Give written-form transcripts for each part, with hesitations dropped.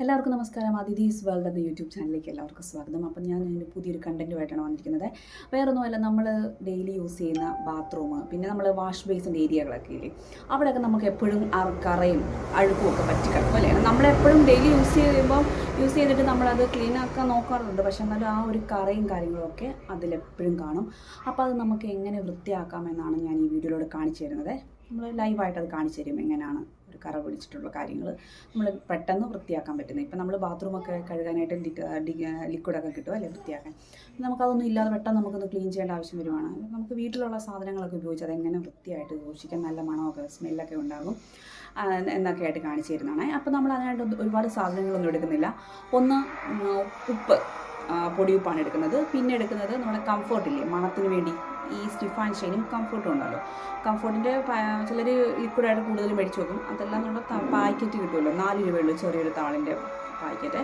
എല്ലാവർക്കും നമസ്കാരം. അതിഥീസ് വേൾഡ് എന്ന യൂട്യൂബ് ചാനലിലേക്ക് എല്ലാവർക്കും സ്വാഗതം. അപ്പം ഞാൻ ഇതിൻ്റെ പുതിയൊരു കണ്ടൻറ്റുമായിട്ടാണ് വന്നിരിക്കുന്നത്. വേറൊന്നുമല്ല, നമ്മൾ ഡെയിലി യൂസ് ചെയ്യുന്ന ബാത്റൂം, പിന്നെ നമ്മൾ വാഷ് ബേസിൻ്റെ ഏരിയകളൊക്കെ ഇല്ലേ, അവിടെയൊക്കെ നമുക്ക് എപ്പോഴും കറയും അഴുക്കും ഒക്കെ പറ്റി കിടക്കും അല്ലേ. നമ്മളെപ്പോഴും ഡെയിലി യൂസ് ചെയ്തിട്ട് നമ്മളത് ക്ലീൻ ആക്കാൻ നോക്കാറുണ്ട്. പക്ഷേ എന്നാലും ആ ഒരു കറയും കാര്യങ്ങളൊക്കെ അതിലെപ്പോഴും കാണും. അപ്പോൾ അത് നമുക്ക് എങ്ങനെ വൃത്തിയാക്കാമെന്നാണ് ഞാൻ ഈ വീഡിയോയിലൂടെ കാണിച്ചു തരുന്നത്. നമ്മൾ ലൈവായിട്ട് അത് കാണിച്ചു തരും എങ്ങനെയാണ് ഒരു കറ പിടിച്ചിട്ടുള്ള കാര്യങ്ങൾ നമ്മൾ പെട്ടെന്ന് വൃത്തിയാക്കാൻ പറ്റുന്നത്. ഇപ്പം നമ്മൾ ബാത്റൂമൊക്കെ കഴുകാനായിട്ട് ലിക്വിഡൊക്കെ കിട്ടും അല്ലേ വൃത്തിയാക്കാൻ. നമുക്കതൊന്നും ഇല്ലാതെ പെട്ടെന്ന് നമുക്കൊന്ന് ക്ലീൻ ചെയ്യേണ്ട ആവശ്യം വരുവാണ്. നമുക്ക് വീട്ടിലുള്ള സാധനങ്ങളൊക്കെ ഉപയോഗിച്ച് അതെങ്ങനെ വൃത്തിയായിട്ട് സൂക്ഷിക്കാൻ, നല്ല മണമൊക്കെ സ്മെല്ലൊക്കെ ഉണ്ടാകും എന്നൊക്കെ ആയിട്ട് കാണിച്ചു തരുന്നതാണ്. അപ്പോൾ നമ്മൾ അതിനായിട്ട് ഒരുപാട് സാധനങ്ങളൊന്നും എടുക്കുന്നില്ല. ഒന്ന് ഉപ്പ്, പൊടിയുപ്പാണ് എടുക്കുന്നത്. പിന്നെ എടുക്കുന്നത് നമ്മുടെ കംഫർട്ടില്ലേ, മണത്തിന് വേണ്ടി ഈ സ്റ്റിഫ് ആൻഡ് ഷൈനും കംഫർട്ടും ഉണ്ടല്ലോ. കംഫർട്ടിൻ്റെ ചിലർ ലിക്വിഡായിട്ട് കൂടുതൽ മേടിച്ച് വെക്കും. അതെല്ലാം നമ്മുടെ പാക്കറ്റ് കിട്ടുമല്ലോ, 4 രൂപയുള്ളൂ ചെറിയൊരു താളിൻ്റെ പാക്കറ്റ്.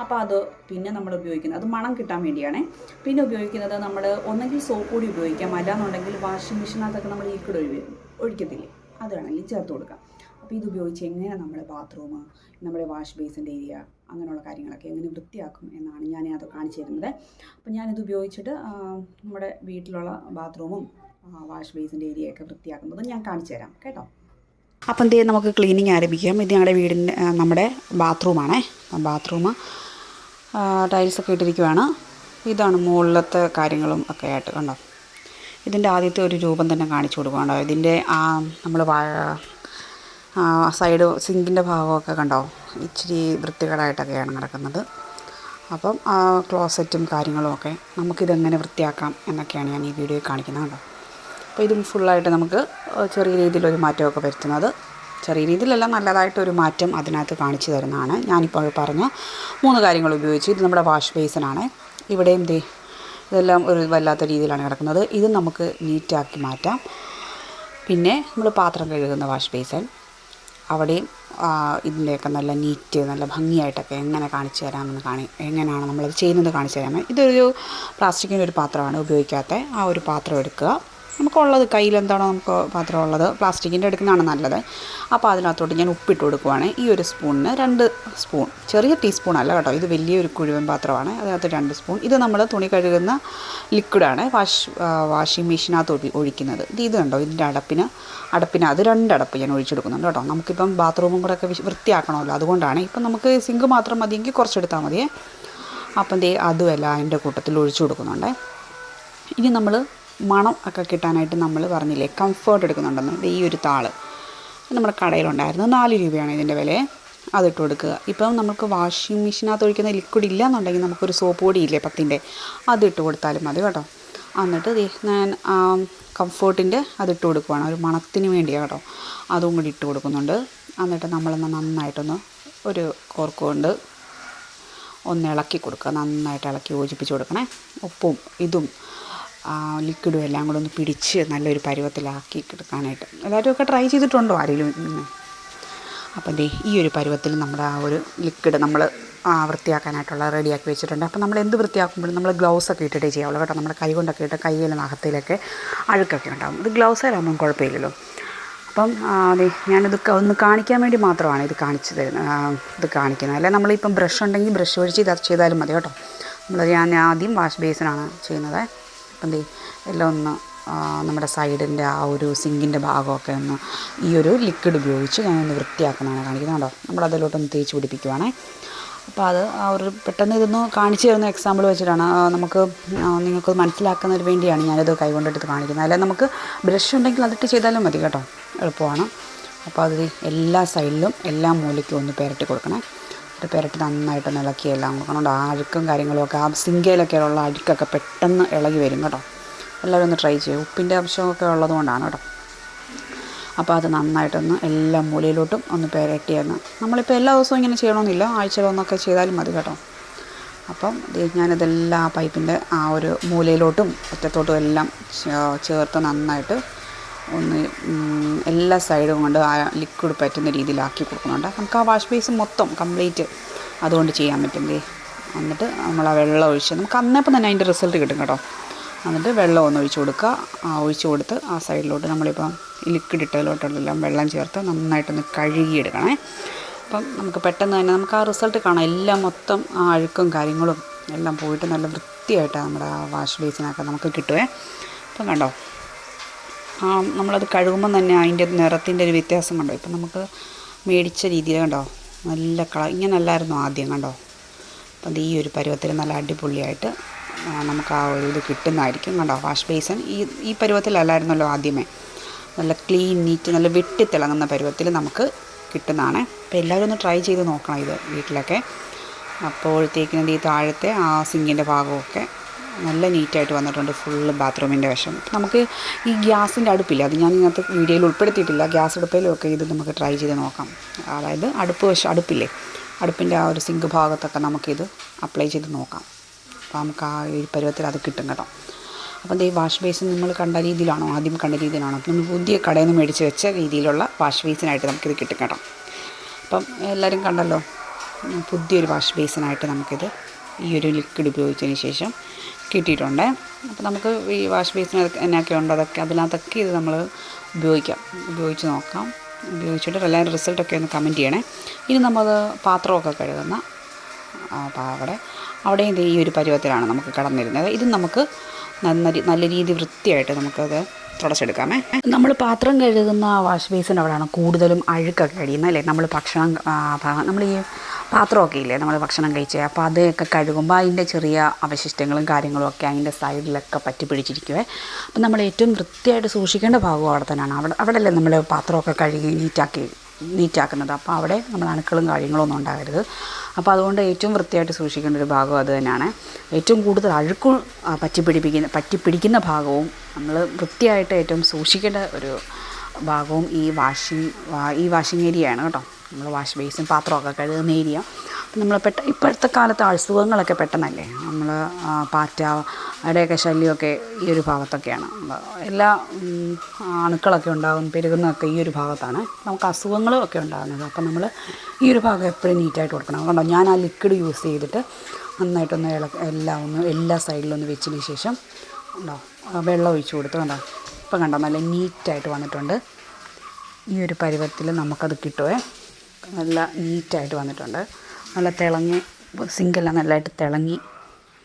അപ്പോൾ അത് പിന്നെ നമ്മൾ ഉപയോഗിക്കുന്നത് അത് മണം കിട്ടാൻ വേണ്ടിയാണ്. പിന്നെ ഉപയോഗിക്കുന്നത് നമ്മൾ ഒന്നെങ്കിൽ സോപ്പ് പൊടി ഉപയോഗിക്കാം, അല്ലാന്നുണ്ടെങ്കിൽ വാഷിംഗ് മെഷീനകത്തൊക്കെ നമ്മൾ ലിക്വിഡ് ഒഴിക്കത്തില്ലേ, അത് വേണമെങ്കിൽ ചേർത്ത് കൊടുക്കാം. അപ്പോൾ ഇത് ഉപയോഗിച്ച് എങ്ങനെ നമ്മുടെ ബാത്റൂം, നമ്മുടെ വാഷ് ബേസിൻ്റെ ഏരിയ, അങ്ങനെയുള്ള കാര്യങ്ങളൊക്കെ എങ്ങനെ വൃത്തിയാക്കും എന്നാണ് ഞാൻ അത് കാണിച്ചു തരുന്നത്. അപ്പോൾ ഞാനിത് ഉപയോഗിച്ചിട്ട് നമ്മുടെ വീട്ടിലുള്ള ബാത്റൂമും വാഷ് ബേസിൻ്റെ ഏരിയയൊക്കെ വൃത്തിയാക്കുന്നത് ഞാൻ കാണിച്ചു തരാം കേട്ടോ. അപ്പം എന്ത് ചെയ്യാം, നമുക്ക് ക്ലീനിങ് ആരംഭിക്കാം. ഇത് ഞങ്ങളുടെ വീടിൻ്റെ നമ്മുടെ ബാത്റൂമാണേ. ബാത്റൂം ടൈൽസൊക്കെ ഇട്ടിരിക്കുവാണ്. ഇതാണ് മുകളിലത്തെ കാര്യങ്ങളും ഒക്കെ ആയിട്ട് കണ്ടോ. ഇതിൻ്റെ ആദ്യത്തെ ഒരു രൂപം തന്നെ കാണിച്ചു കൊടുക്കുകയുണ്ടോ. ഇതിൻ്റെ നമ്മൾ സൈഡ് സിങ്കിൻ്റെ ഭാഗമൊക്കെ കണ്ടോ, ഇച്ചിരി വൃത്തികേടായിട്ടൊക്കെയാണ് കിടക്കുന്നത്. അപ്പം ക്ലോസറ്റും കാര്യങ്ങളുമൊക്കെ നമുക്കിതെങ്ങനെ വൃത്തിയാക്കാം എന്നൊക്കെയാണ് ഞാൻ ഈ വീഡിയോയിൽ കാണിക്കുന്നത് കേട്ടോ. അപ്പോൾ ഇതും ഫുള്ളായിട്ട് നമുക്ക് ചെറിയ രീതിയിലൊരു മാറ്റമൊക്കെ വരുത്തുന്നത്, ചെറിയ രീതിയിലല്ല നല്ലതായിട്ടൊരു മാറ്റം അതിനകത്ത് കാണിച്ചു തരുന്നതാണ്. ഞാനിപ്പോൾ പറഞ്ഞ 3 കാര്യങ്ങൾ ഉപയോഗിച്ച്. ഇത് നമ്മുടെ വാഷ് ബേസിനാണ്. ഇവിടെയും ഇതെല്ലാം ഒരു വല്ലാത്ത രീതിയിലാണ് കിടക്കുന്നത്. ഇത് നമുക്ക് നീറ്റാക്കി മാറ്റാം. പിന്നെ നമ്മൾ പാത്രം കഴുകുന്ന വാഷ് ബേസൻ, അവിടെയും ഇതിൻ്റെയൊക്കെ നല്ല നീറ്റ്, നല്ല ഭംഗിയായിട്ടൊക്കെ എങ്ങനെ കാണിച്ചു തരാമെന്ന് എങ്ങനെയാണ് നമ്മളത് ചെയ്യുന്നത് കാണിച്ചു തരാമേ. ഇതൊരു പ്ലാസ്റ്റിക്കിൻ്റെ ഒരു പാത്രമാണ്, ഉപയോഗിക്കാത്ത ആ ഒരു പാത്രം എടുക്കുക. നമുക്കുള്ളത് കയ്യിലെന്താണോ നമുക്ക് പാത്രം ഉള്ളത്, പ്ലാസ്റ്റിക്കിൻ്റെ എടുക്കുന്നതാണ് നല്ലത്. അപ്പോൾ അതിനകത്തോട്ട് ഞാൻ ഉപ്പിട്ട് കൊടുക്കുവാണ്. ഈ ഒരു സ്പൂണിന് 2 സ്പൂൺ, ചെറിയ ടീസ്പൂൺ അല്ല കേട്ടോ, ഇത് വലിയൊരു കുഴുവൻ പാത്രമാണ്, അതിനകത്ത് 2 സ്പൂൺ. ഇത് നമ്മൾ തുണി കഴുകുന്ന ലിക്വിഡാണ്, വാഷിംഗ് മെഷീനകത്ത് ഒഴിക്കുന്നത്. ഇത് കണ്ടോ, ഇതിൻ്റെ അടപ്പിന് അത് 2 അടപ്പ് ഞാൻ ഒഴിച്ചെടുക്കുന്നുണ്ട് കേട്ടോ. നമുക്കിപ്പം ബാത്റൂമും കൂടെ ഒക്കെ വൃത്തിയാക്കണമല്ലോ, അതുകൊണ്ടാണ്. ഇപ്പം നമുക്ക് സിങ്ക് മാത്രം മതിയെങ്കിൽ കുറച്ചെടുത്താൽ മതിയേ. അപ്പം അതുമല്ല അതിൻ്റെ കൂട്ടത്തിൽ ഒഴിച്ചു കൊടുക്കുന്നുണ്ട്. ഇനി നമ്മൾ മണം ഒക്കെ കിട്ടാനായിട്ട് നമ്മൾ പറഞ്ഞില്ലേ കംഫർട്ട് എടുക്കുന്നുണ്ടെന്ന്, ഈ ഒരു താള് നമ്മുടെ കടയിലുണ്ടായിരുന്നു, 4 രൂപയാണ് ഇതിൻ്റെ വില. അതിട്ട് കൊടുക്കുക. ഇപ്പം നമുക്ക് വാഷിംഗ് മെഷീനകത്ത് ഒഴിക്കുന്ന ലിക്വിഡ് ഇല്ല എന്നുണ്ടെങ്കിൽ നമുക്കൊരു സോപ്പ് പൊടിയില്ലേ 10ൻ്റെ, അതിട്ട് കൊടുത്താലും മതി കേട്ടോ. എന്നിട്ട് ഞാൻ കംഫർട്ടിൻ്റെ അതിട്ട് കൊടുക്കുവാണ്, ഒരു മണത്തിന് വേണ്ടിയാണ് കേട്ടോ. അതും കൂടി ഇട്ട് കൊടുക്കുന്നുണ്ട്. എന്നിട്ട് നമ്മളൊന്ന് നന്നായിട്ടൊന്ന് ഒരു കോർക്ക് കൊണ്ട് ഒന്ന് ഇളക്കി കൊടുക്കുക, നന്നായിട്ട് ഇളക്കി യോജിപ്പിച്ച് കൊടുക്കണേ. ഉപ്പും ഇതും ലിക്വിഡും എല്ലാം കൂടെ ഒന്ന് പിടിച്ച് നല്ലൊരു പരുവത്തിലാക്കി എടുക്കാനായിട്ട്. എല്ലാവരും ട്രൈ ചെയ്തിട്ടുണ്ടോ ആരെങ്കിലും? അപ്പം ഈ ഒരു പരുവത്തിൽ നമ്മുടെ ആ ഒരു ലിക്വിഡ് നമ്മൾ വൃത്തിയാക്കാനായിട്ടുള്ള റെഡിയാക്കി വെച്ചിട്ടുണ്ട്. അപ്പം നമ്മൾ എന്ത് വൃത്തിയാക്കുമ്പോഴും നമ്മൾ ഗ്ലൗസൊക്കെ ഇട്ടിട്ടേ ചെയ്യാവുള്ളൂ കേട്ടോ. നമ്മുടെ കൈ കൊണ്ടൊക്കെ ഇട്ട് കൈയിലെ നഖത്തിലൊക്കെ അഴുക്കൊക്കെ ഉണ്ടാകും. ഇത് ഗ്ലൗസിലാകുമ്പം കുഴപ്പമില്ലല്ലോ. അപ്പം ഞാനിതൊക്കെ ഒന്ന് കാണിക്കാൻ വേണ്ടി മാത്രമാണ് ഇത് കാണിച്ചു തരുന്നത്, ഇത് കാണിക്കുന്നത്. അല്ല നമ്മളിപ്പം ബ്രഷ് ഉണ്ടെങ്കിൽ ബ്രഷ് ഒഴിച്ച് ഇത് ചെയ്താലും മതി കേട്ടോ. ഞാൻ ആദ്യം വാഷ് ബേസിനാണ് ചെയ്യുന്നത്. അപ്പം എല്ലാം ഒന്ന് നമ്മുടെ സൈഡിൻ്റെ ആ ഒരു സിങ്കിൻ്റെ ഭാഗമൊക്കെ ഒന്ന് ഈ ഒരു ലിക്വിഡ് ഉപയോഗിച്ച് ഞാനൊന്ന് വൃത്തിയാക്കുന്നതാണ് കാണിക്കുന്നത് കേട്ടോ. നമ്മളതിലോട്ടൊന്ന് തേച്ച് പിടിപ്പിക്കുവാണേ. അപ്പോൾ അത് ഒരു പെട്ടെന്ന് ഇതൊന്ന് കാണിച്ചു തരുന്ന എക്സാമ്പിൾ വെച്ചിട്ടാണ്, നിങ്ങൾക്ക് മനസ്സിലാക്കുന്നതിന് വേണ്ടിയാണ് ഞാനിത് കൈകൊണ്ടെടുത്ത് കാണിക്കുന്നത്. അല്ലെങ്കിൽ നമുക്ക് ബ്രഷ് ഉണ്ടെങ്കിൽ അതിട്ട് ചെയ്താലും മതി കേട്ടോ, എളുപ്പമാണ്. അപ്പോൾ അത് എല്ലാ സൈഡിലും എല്ലാ മൂലയ്ക്കും ഒന്ന് പുരട്ടി കൊടുക്കണേ. പുരട്ടി നന്നായിട്ടൊന്ന് ഇളക്കി എല്ലാം കൊടുക്കണം. അഴുക്കും കാര്യങ്ങളുമൊക്കെ ആ സിങ്കയിലൊക്കെ ഉള്ള അഴുക്കൊക്കെ പെട്ടെന്ന് ഇളകി വരും കേട്ടോ. എല്ലാവരും ഒന്ന് ട്രൈ ചെയ്യും, ഉപ്പിൻ്റെ അംശമൊക്കെ ഉള്ളതുകൊണ്ടാണ് കേട്ടോ. അപ്പോൾ അത് നന്നായിട്ടൊന്ന് എല്ലാ മൂലയിലോട്ടും ഒന്ന് പുരട്ടിയെന്ന്. നമ്മളിപ്പോൾ എല്ലാ ദിവസവും ഇങ്ങനെ ചെയ്യണമെന്നില്ല, ആഴ്ചയിലൊന്നൊക്കെ ചെയ്താലും മതി കേട്ടോ. അപ്പം ഞാനിതെല്ലാം പൈപ്പിൻ്റെ ആ ഒരു മൂലയിലോട്ടും അറ്റത്തോട്ടും എല്ലാം ചേർത്ത് നന്നായിട്ട് ഒന്ന് എല്ലാ സൈഡും കൊണ്ട് ആ ലിക്വിഡ് പറ്റുന്ന രീതിയിലാക്കി കൊടുക്കുന്നുണ്ട്. നമുക്ക് ആ വാഷ് ബേസ് മൊത്തം കംപ്ലീറ്റ് അതുകൊണ്ട് ചെയ്യാൻ പറ്റും. എന്നിട്ട് നമ്മൾ ആ വെള്ളം ഒഴിച്ച് നമുക്ക് അന്നേപ്പം തന്നെ അതിൻ്റെ റിസൾട്ട് കിട്ടും കേട്ടോ. എന്നിട്ട് വെള്ളം ഒന്ന് ഒഴിച്ച് കൊടുക്കുക. ഒഴിച്ച് കൊടുത്ത് ആ സൈഡിലോട്ട് നമ്മളിപ്പം ഈ ലിക്വിഡ് ഇട്ടതിലോട്ടെല്ലാം വെള്ളം ചേർത്ത് നന്നായിട്ടൊന്ന് കഴുകിയെടുക്കണേ. അപ്പം നമുക്ക് പെട്ടെന്ന് തന്നെ നമുക്ക് ആ റിസൾട്ട് കാണാം. എല്ലാം മൊത്തം ആ അഴുക്കും കാര്യങ്ങളും എല്ലാം പോയിട്ട് നല്ല വൃത്തിയായിട്ടാണ് നമ്മുടെ ആ വാഷ് ബേസിനൊക്കെ നമുക്ക് കിട്ടുമേ. അപ്പം കണ്ടോ, നമ്മളത് കഴുകുമ്പം തന്നെ അതിൻ്റെ നിറത്തിൻ്റെ ഒരു വ്യത്യാസം കണ്ടോ. ഇപ്പം നമുക്ക് മേടിച്ച രീതിയിൽ കണ്ടോ നല്ല ഇങ്ങനെ അല്ലായിരുന്നു ആദ്യം കണ്ടോ. അപ്പം ഈ ഒരു പരുവത്തിൽ നല്ല അടിപൊളിയായിട്ട് നമുക്ക് ആ ഒരു ഇത് കിട്ടുന്നതായിരിക്കും കണ്ടോ. വാഷ് ബേസിൻ ഈ പരുവത്തിലല്ലായിരുന്നല്ലോ ആദ്യമേ. നല്ല ക്ലീൻ നീറ്റ് നല്ല വെട്ടിത്തിളങ്ങുന്ന പരുവത്തിൽ നമുക്ക് കിട്ടുന്നതാണ്. അപ്പോൾ എല്ലാവരും ഒന്ന് ട്രൈ ചെയ്ത് നോക്കണം ഇത് വീട്ടിലൊക്കെ. അപ്പോഴത്തേക്കിനും ഈ താഴത്തെ ആ സിങ്കിൻ്റെ ഭാഗമൊക്കെ നല്ല നീറ്റായിട്ട് വന്നിട്ടുണ്ട്. ഫുള്ള് ബാത്റൂമിൻ്റെ വശം. നമുക്ക് ഈ ഗ്യാസിൻ്റെ അടുപ്പില്ല, അത് ഞാൻ ഇന്നത്തെ വീഡിയോയിൽ ഉൾപ്പെടുത്തിയിട്ടില്ല. ഗ്യാസ് അടുപ്പിലൊക്കെ ഇത് നമുക്ക് ട്രൈ ചെയ്ത് നോക്കാം. അതായത് അടുപ്പില്ലേ, അടുപ്പിൻ്റെ ആ ഒരു സിങ്ക് ഭാഗത്തൊക്കെ നമുക്കിത് അപ്ലൈ ചെയ്ത് നോക്കാം. അപ്പോൾ നമുക്ക് ആ ഒരു പരുവത്തിൽ അത് കിട്ടും കേട്ടോ. അപ്പം ഈ വാഷ് ബേസിൻ നമ്മൾ കണ്ട രീതിയിലാണോ, ആദ്യം കണ്ട രീതിയിലാണോ, നമ്മൾ പുതിയ കടയിൽ നിന്ന് മേടിച്ച് വെച്ച രീതിയിലുള്ള വാഷ് ബേസിനായിട്ട് നമുക്കിത് കിട്ടും കേട്ടോ. അപ്പം എല്ലാവരും കണ്ടല്ലോ, പുതിയൊരു വാഷ് ബേസിനായിട്ട് നമുക്കിത് ഈ ഒരു ലിക്വിഡ് ഉപയോഗിച്ചതിന് ശേഷം കിട്ടിയിട്ടുണ്ട്. അപ്പോൾ നമുക്ക് ഈ വാഷ് ബേസിന് എന്നൊക്കെ ഉണ്ട് അതിനകത്തൊക്കെ ഇത് നമ്മൾ ഉപയോഗിച്ച് നോക്കാം. ഉപയോഗിച്ചിട്ട് എല്ലാവരും റിസൾട്ടൊക്കെ ഒന്ന് കമൻറ്റ് ചെയ്യണേ. ഇനി നമ്മൾ പാത്രമൊക്കെ കഴുകുന്ന അവിടെയും ഈ ഒരു പരുവത്തിലാണ് നമുക്ക് കിടന്നിരുന്നത്. ഇത് നമുക്ക് നല്ല രീതി വൃത്തിയായിട്ട് നമുക്കത് തുടച്ചെടുക്കാമേ. നമ്മൾ പാത്രം കഴുകുന്ന വാഷ് ബേസിൻ്റെ അവിടെയാണ് കൂടുതലും അഴുക്കൊക്കെ അടിയുന്നത് അല്ലേ. നമ്മൾ നമ്മൾ ഈ പാത്രമൊക്കെ ഇല്ലേ, നമ്മൾ ഭക്ഷണം കഴിച്ചേ, അപ്പോൾ അതൊക്കെ കഴുകുമ്പോൾ അതിൻ്റെ ചെറിയ അവശിഷ്ടങ്ങളും കാര്യങ്ങളും ഒക്കെ അതിൻ്റെ സൈഡിലൊക്കെ പറ്റി പിടിച്ചിരിക്കുവേ. അപ്പം നമ്മൾ ഏറ്റവും വൃത്തിയായിട്ട് സൂക്ഷിക്കേണ്ട ഭാഗവും അവിടെ തന്നെയാണ്. അവിടെയല്ലേ നമ്മൾ പാത്രമൊക്കെ കഴുകി നീറ്റാക്കുന്നത്. അപ്പോൾ അവിടെ നമ്മൾ അണുക്കളും കാര്യങ്ങളൊന്നും ഉണ്ടാകരുത്. അപ്പോൾ അതുകൊണ്ട് ഏറ്റവും വൃത്തിയായിട്ട് സൂക്ഷിക്കേണ്ട ഒരു ഭാഗം അത് തന്നെയാണ്. ഏറ്റവും കൂടുതൽ അഴുക്ക് പറ്റിപ്പിടിക്കുന്ന ഭാഗവും നമ്മൾ വൃത്തിയായിട്ട് ഏറ്റവും സൂക്ഷിക്കേണ്ട ഒരു ഭാഗവും ഈ വാഷിംഗ് ഏരിയയാണ് കേട്ടോ. നമ്മൾ വാഷ് ബേസും പാത്രമൊക്കെ കഴുകുന്ന ഏരിയ. അപ്പം നമ്മൾ ഇപ്പോഴത്തെ കാലത്ത് അസുഖങ്ങളൊക്കെ പെട്ടെന്നല്ലേ, നമ്മൾ പാറ്റ അവിടെയൊക്കെ ശല്യമൊക്കെ ഈ ഒരു ഭാഗത്തൊക്കെയാണ്. എല്ലാ അണുക്കളൊക്കെ പെരുകുന്നതൊക്കെ ഈ ഒരു ഭാഗത്താണ്. നമുക്ക് അസുഖങ്ങളും ഒക്കെ ഉണ്ടാകുന്നത്. അപ്പം നമ്മൾ ഈ ഒരു ഭാഗം എപ്പോഴും നീറ്റായിട്ട് കൊടുക്കണം. കണ്ടോ, ഞാൻ ആ ലിക്വിഡ് യൂസ് ചെയ്തിട്ട് നന്നായിട്ടൊന്ന് എല്ലാ സൈഡിലും ഒന്ന് വെച്ചതിന് ശേഷം ഉണ്ടോ വെള്ളം ഒഴിച്ച് കൊടുത്ത് കണ്ടോ. ഇപ്പം കണ്ടോ നല്ല നീറ്റായിട്ട് വന്നിട്ടുണ്ട്. ഈ ഒരു പരുവത്തിൽ നമുക്കത് കിട്ടുമേ. നല്ല നീറ്റായിട്ട് വന്നിട്ടുണ്ട്. നല്ല തിളങ്ങി സിങ്കെല്ലാം നല്ലതായിട്ട് തിളങ്ങി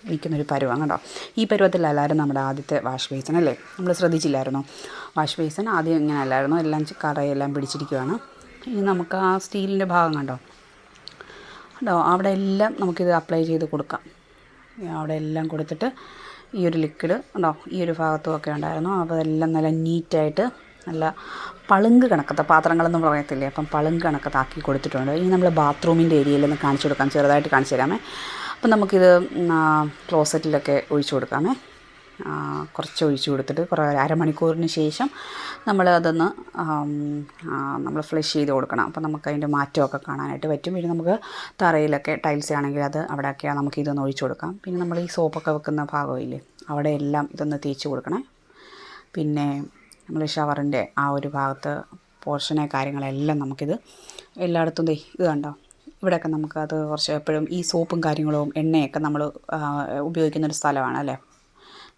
ഇരിക്കുന്നൊരു പരുവാണ് കേട്ടോ. ഈ പരുവത്തിലല്ലായിരുന്നു നമ്മുടെ ആദ്യത്തെ വാഷ് ബേസിൻ അല്ലേ. നമ്മൾ ശ്രദ്ധിച്ചില്ലായിരുന്നോ, വാഷ് ബേസിൻ ആദ്യം ഇങ്ങനെ അല്ലായിരുന്നു, എല്ലാം കറയെല്ലാം പിടിച്ചിരിക്കുകയാണ്. ഇനി നമുക്ക് ആ സ്റ്റീലിൻ്റെ ഭാഗം കണ്ടോ അവിടെ എല്ലാം നമുക്കിത് അപ്ലൈ ചെയ്ത് കൊടുക്കാം. അവിടെ എല്ലാം കൊടുത്തിട്ട് ഈ ഒരു ലിക്വിഡ് ഉണ്ടോ ഈ ഒരു ഭാഗത്തുമൊക്കെ ഉണ്ടായിരുന്നു. അപ്പോൾ അതെല്ലാം നല്ല നീറ്റായിട്ട് നല്ല പളുങ്ക് കണക്കത്തെ പാത്രങ്ങളെന്ന് പറയത്തില്ലേ, അപ്പം പളുങ്ക് കണക്കത്താക്കി കൊടുത്തിട്ടുണ്ട്. ഇനി നമ്മൾ ബാത്റൂമിൻ്റെ ഏരിയയിലൊന്ന് കാണിച്ചു കൊടുക്കാം, ചെറുതായിട്ട് കാണിച്ചു തരാമേ. അപ്പം നമുക്കിത് ക്ലോസറ്റിലൊക്കെ ഒഴിച്ചു കൊടുക്കാമേ. കുറച്ച് ഒഴിച്ചു കൊടുത്തിട്ട് അരമണിക്കൂറിന് ശേഷം നമ്മൾ ഫ്ലഷ് ചെയ്ത് കൊടുക്കണം. അപ്പോൾ നമുക്കതിൻ്റെ മാറ്റമൊക്കെ കാണാനായിട്ട് പറ്റും. പിന്നെ നമുക്ക് തറയിലൊക്കെ ടൈൽസ് ആണെങ്കിൽ അവിടെയൊക്കെ നമുക്കിതൊന്ന് ഒഴിച്ചു കൊടുക്കാം. പിന്നെ നമ്മൾ ഈ സോപ്പൊക്കെ വെക്കുന്ന ഭാഗമില്ലേ, അവിടെ എല്ലാം ഇതൊന്ന് തേച്ച് കൊടുക്കണേ. പിന്നെ നമ്മൾ ഷവറിൻ്റെ ആ ഒരു ഭാഗത്ത് പോർഷനെ കാര്യങ്ങളെല്ലാം നമുക്കിത് എല്ലായിടത്തും ഇത് കണ്ടോ, ഇവിടെയൊക്കെ നമുക്കത് കുറച്ച് എപ്പോഴും ഈ സോപ്പും കാര്യങ്ങളും എണ്ണയൊക്കെ നമ്മൾ ഉപയോഗിക്കുന്നൊരു സ്ഥലമാണ് അല്ലേ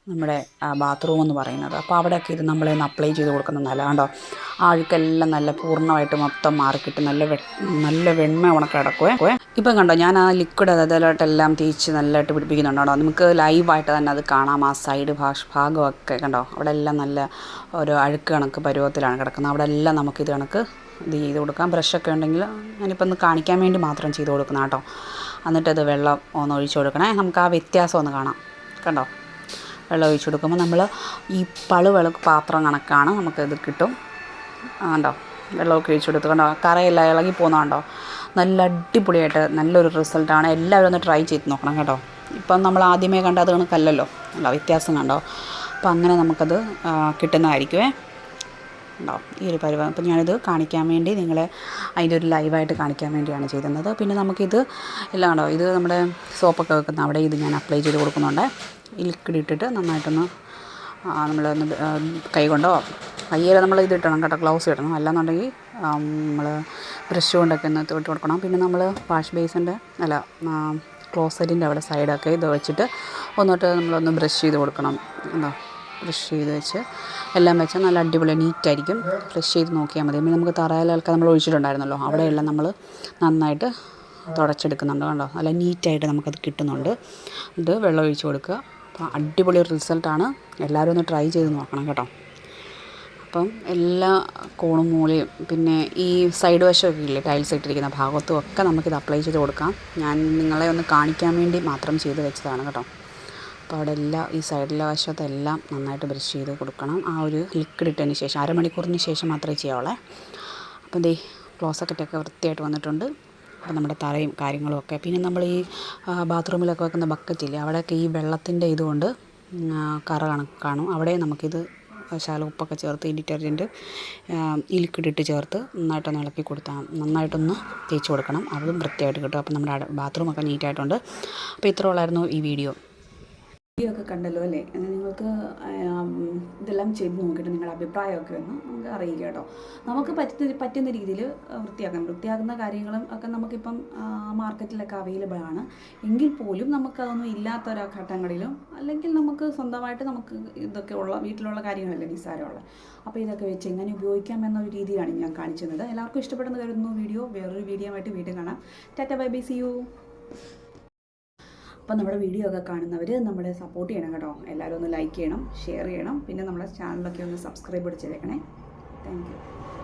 നമ്മുടെ ബാത്റൂം എന്ന് പറയുന്നത്. അപ്പോൾ അവിടെയൊക്കെ ഇത് നമ്മളൊന്ന് അപ്ലൈ ചെയ്ത് കൊടുക്കുന്നത് നല്ലതാണ് കേട്ടോ. ആ അഴുക്കെല്ലാം നല്ല പൂർണ്ണമായിട്ട് മൊത്തം മാറിക്കിട്ട് നല്ല വെണ്മ ഉണക്ക് കിടക്കുവേ. ഇപ്പം കണ്ടോ ഞാൻ ആ ലിക്വിഡ് അതിലോട്ടെല്ലാം തേച്ച് നല്ലതായിട്ട് പിടിപ്പിക്കുന്നുണ്ടോ. നമുക്ക് ലൈവായിട്ട് തന്നെ അത് കാണാം. ആ സൈഡ് ഭാഗമൊക്കെ കണ്ടോ, അവിടെ എല്ലാം നല്ല ഒരു അഴുക്ക് കണക്ക് പരുവത്തിലാണ് കിടക്കുന്നത്. അവിടെ എല്ലാം നമുക്കിത് കണക്ക് ഇത് ചെയ്ത് കൊടുക്കാം. ബ്രഷൊക്കെ ഉണ്ടെങ്കിൽ ഞാനിപ്പോൾ ഒന്ന് കാണിക്കാൻ വേണ്ടി മാത്രം ചെയ്ത് കൊടുക്കണം കേട്ടോ. എന്നിട്ടത് വെള്ളം ഒന്ന് ഒഴിച്ചു കൊടുക്കണേ. നമുക്ക് ആ വ്യത്യാസം ഒന്ന് കാണാം. കണ്ടോ, വെള്ളം ഒഴിച്ചു കൊടുക്കുമ്പോൾ നമ്മൾ ഈ പളുവിളക്ക് പാത്രം കണക്കാണ് നമുക്കിത് കിട്ടും. കണ്ടോ, വെള്ളമൊക്കെ ഒഴിച്ചു കൊടുത്ത് കണ്ടോ, കറയെല്ലാം ഇളകി പോകുന്നതുണ്ടോ. നല്ല അടിപൊളിയായിട്ട് നല്ലൊരു റിസൾട്ടാണ്. എല്ലാവരും ഒന്ന് ട്രൈ ചെയ്ത് നോക്കണം കേട്ടോ. ഇപ്പം നമ്മൾ ആദ്യമേ കണ്ട അത് കണക്കല്ലല്ലോ, കണ്ടോ വ്യത്യാസം കണ്ടോ. അപ്പം അങ്ങനെ നമുക്കത് കിട്ടുന്നതായിരിക്കുമേ. ഉണ്ടോ ഈ ഒരു പരിപാടി. അപ്പം ഞാനിത് കാണിക്കാൻ വേണ്ടി നിങ്ങളെ അതിൻ്റെ ഒരു ലൈവായിട്ട് കാണിക്കാൻ വേണ്ടിയാണ് ചെയ്തിരുന്നത്. പിന്നെ നമുക്കിത് എല്ലാം കണ്ടോ, ഇത് നമ്മുടെ സോപ്പൊക്കെ വെക്കുന്ന അവിടെ ഇത് ഞാൻ അപ്ലൈ ചെയ്ത് കൊടുക്കുന്നുണ്ട്. ഈ ലിക്വിഡ് ഇട്ടിട്ട് നന്നായിട്ടൊന്ന് നമ്മളൊന്ന് കൈ കൊണ്ടോ കയ്യിൽ നമ്മൾ ഇത് ഇട്ടണം കേട്ടോ, ഗ്ലൗസ് ഇടണം. അല്ലാന്നുണ്ടെങ്കിൽ നമ്മൾ ബ്രഷ് കൊണ്ടൊക്കെ ഒന്ന് ഇട്ട് കൊടുക്കണം. പിന്നെ നമ്മൾ വാഷ് ബേസിൻ്റെ ക്ലോസറ്റിൻ്റെ അവിടെ സൈഡൊക്കെ ഇത് വെച്ചിട്ട് നമ്മളൊന്ന് ബ്രഷ് ചെയ്ത് കൊടുക്കണം. എന്താ ബ്രഷ് ചെയ്ത് വെച്ച് എല്ലാം വെച്ചാൽ നല്ല അടിപൊളി നീറ്റായിരിക്കും. ഫ്രഷ് ചെയ്ത് നോക്കിയാൽ മതി. പിന്നെ നമുക്ക് തറയിലൊക്കെ നമ്മൾ ഒഴിച്ചിട്ടുണ്ടായിരുന്നല്ലോ, അവിടെയെല്ലാം നമ്മൾ നന്നായിട്ട് തുടച്ചെടുക്കുന്നുണ്ട്. കണ്ടോ, നല്ല നീറ്റായിട്ട് നമുക്കത് കിട്ടുന്നുണ്ട്. ഇത് വെള്ളം ഒഴിച്ച് കൊടുക്കുക. അപ്പോൾ അടിപൊളി ഒരു റിസൾട്ടാണ്. എല്ലാവരും ഒന്ന് ട്രൈ ചെയ്ത് നോക്കണം കേട്ടോ. അപ്പം എല്ലാ കോണും മൂലയും പിന്നെ ഈ സൈഡ് വശമൊക്കെ ഇല്ലേ, ടൈൽസ് ഇട്ടിരിക്കുന്ന ഭാഗത്തും ഒക്കെ നമുക്കിത് അപ്ലൈ ചെയ്ത് കൊടുക്കാം. ഞാൻ നിങ്ങളെ ഒന്ന് കാണിക്കാൻ വേണ്ടി മാത്രം ചെയ്ത് വെച്ചതാണ് കേട്ടോ. അപ്പോൾ അവിടെ എല്ലാം ഈ സൈഡിലെ വശത്തെല്ലാം നന്നായിട്ട് ബ്രഷ് ചെയ്ത് കൊടുക്കണം. ആ ഒരു ലിക്വിഡ് ഇട്ടതിന് ശേഷം അരമണിക്കൂറിന് ശേഷം മാത്രമേ ചെയ്യാവുള്ളേ. അപ്പം ദേ ക്ലോസറ്റൊക്കെ വൃത്തിയായിട്ട് വന്നിട്ടുണ്ട്. അപ്പോൾ നമ്മുടെ തറയും കാര്യങ്ങളും ഒക്കെ, പിന്നെ നമ്മൾ ഈ ബാത്റൂമിലൊക്കെ വെക്കുന്ന ബക്കറ്റില്ലേ, അവിടെയൊക്കെ ഈ വെള്ളത്തിൻ്റെ ഇതുകൊണ്ട് കറ കാണും. അവിടെ നമുക്കിത് ശകലം ഉപ്പൊക്കെ ചേർത്ത് ഈ ഡിറ്റർജൻറ്റ് ഈ ലിക്വിഡ് ഇട്ട് ചേർത്ത് നന്നായിട്ടൊന്ന് ഇളക്കി കൊടുത്താൽ നന്നായിട്ടൊന്ന് തേച്ച് കൊടുക്കണം. അതും വൃത്തിയായിട്ട് കിട്ടും. അപ്പോൾ നമ്മുടെ ബാത്റൂമൊക്കെ നീറ്റായിട്ടുണ്ട്. അപ്പോൾ ഇത്ര ഉള്ളായിരുന്നു ഈ വീഡിയോ ഒക്കെ കണ്ടല്ലോ അല്ലേ. എന്നാൽ നിങ്ങൾക്ക് ഇതെല്ലാം ചെയ്ത് നോക്കിയിട്ട് നിങ്ങളുടെ അഭിപ്രായമൊക്കെ ഒന്ന് നമുക്ക് അറിയിക്കുക കേട്ടോ. നമുക്ക് പറ്റുന്ന രീതിയിൽ വൃത്തിയാക്കുന്ന കാര്യങ്ങളും ഒക്കെ നമുക്കിപ്പം മാർക്കറ്റിലൊക്കെ അവൈലബിൾ ആണ്. എങ്കിൽ പോലും നമുക്കതൊന്നും ഇല്ലാത്ത ഘട്ടങ്ങളിലും അല്ലെങ്കിൽ നമുക്ക് സ്വന്തമായിട്ട് നമുക്ക് ഇതൊക്കെ വീട്ടിലുള്ള കാര്യങ്ങളല്ലേ നിസ്സാരമുള്ള, അപ്പോൾ ഇതൊക്കെ വെച്ച് എങ്ങനെ ഉപയോഗിക്കാം എന്നൊരു രീതിയാണ് ഞാൻ കാണിച്ചു തന്നത്. എല്ലാവർക്കും ഇഷ്ടപ്പെടുന്ന കരുതുന്നു വീഡിയോ. വേറൊരു വീഡിയോ ആയിട്ട് വീണ്ടും കാണാം. Tata bye bye, see you. അപ്പോൾ നമ്മുടെ വീഡിയോ ഒക്കെ കാണുന്നവർ നമ്മളെ സപ്പോർട്ട് ചെയ്യണം കേട്ടോ. എല്ലാവരും ഒന്ന് ലൈക്ക് ചെയ്യണം, ഷെയർ ചെയ്യണം, പിന്നെ നമ്മുടെ ചാനലൊക്കെ ഒന്ന് സബ്സ്ക്രൈബ് ചെയ്തേക്കണേ. Thank you.